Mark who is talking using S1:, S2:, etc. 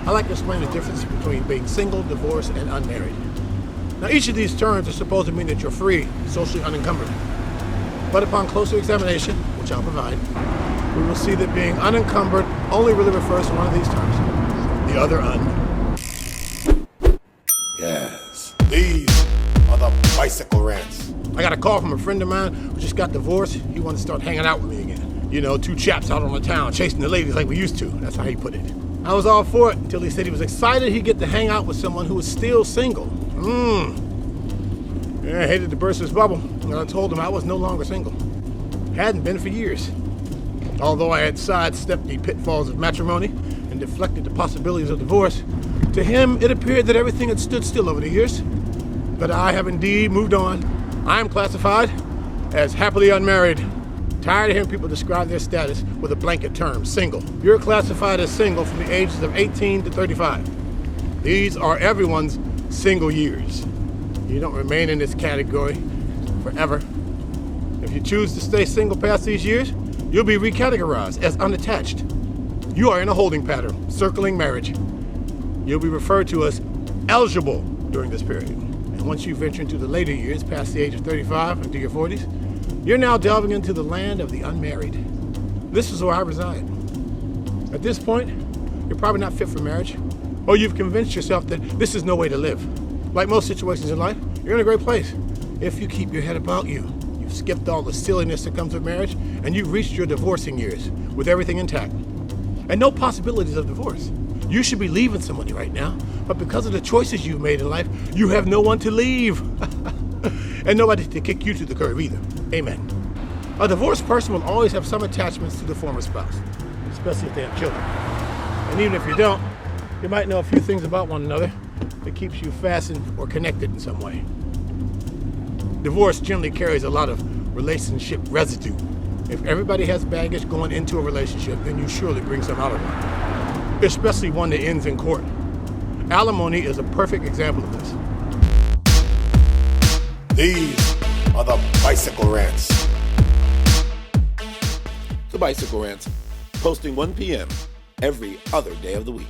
S1: I like to explain the difference between being single, divorced, and unmarried. Now, each of these terms are supposed to mean that you're free, socially unencumbered. But upon closer examination, which I'll provide, we will see that being unencumbered only really refers to one of these terms, the other un.
S2: Yes, these are the bicycle rants.
S1: I got a call from a friend of mine who just got divorced. He wanted to start hanging out with me again. You know, two chaps out on the town chasing the ladies like we used to. That's how he put it. I was all for it until he said he was excited he'd get to hang out with someone who was still single. Yeah, I hated to burst his bubble, and I told him I was no longer single. Hadn't been for years. Although I had sidestepped the pitfalls of matrimony and deflected the possibilities of divorce, to him it appeared that everything had stood still over the years. But I have indeed moved on. I am classified as happily unmarried. Tired of hearing people describe their status with a blanket term, single. You're classified as single from the ages of 18 to 35. These are everyone's single years. You don't remain in this category forever. If you choose to stay single past these years, you'll be recategorized as unattached. You are in a holding pattern, circling marriage. You'll be referred to as eligible during this period. And once you venture into the later years, past the age of 35 into your 40s, you're now delving into the land of the unmarried. This is where I reside. At this point, you're probably not fit for marriage, or you've convinced yourself that this is no way to live. Like most situations in life, you're in a great place. If you keep your head about you, you've skipped all the silliness that comes with marriage, and you've reached your divorcing years with everything intact. And no possibilities of divorce. You should be leaving somebody right now, but because of the choices you've made in life, you have no one to leave. And nobody to kick you to the curb either. Amen. A divorced person will always have some attachments to the former spouse, especially if they have children. And even if you don't, you might know a few things about one another that keeps you fastened or connected in some way. Divorce generally carries a lot of relationship residue. If everybody has baggage going into a relationship, then you surely bring some out of one, especially one that ends in court. Alimony is a perfect example of this.
S2: These are the bicycle rants. The bicycle rants, posting 1 p.m. every other day of the week.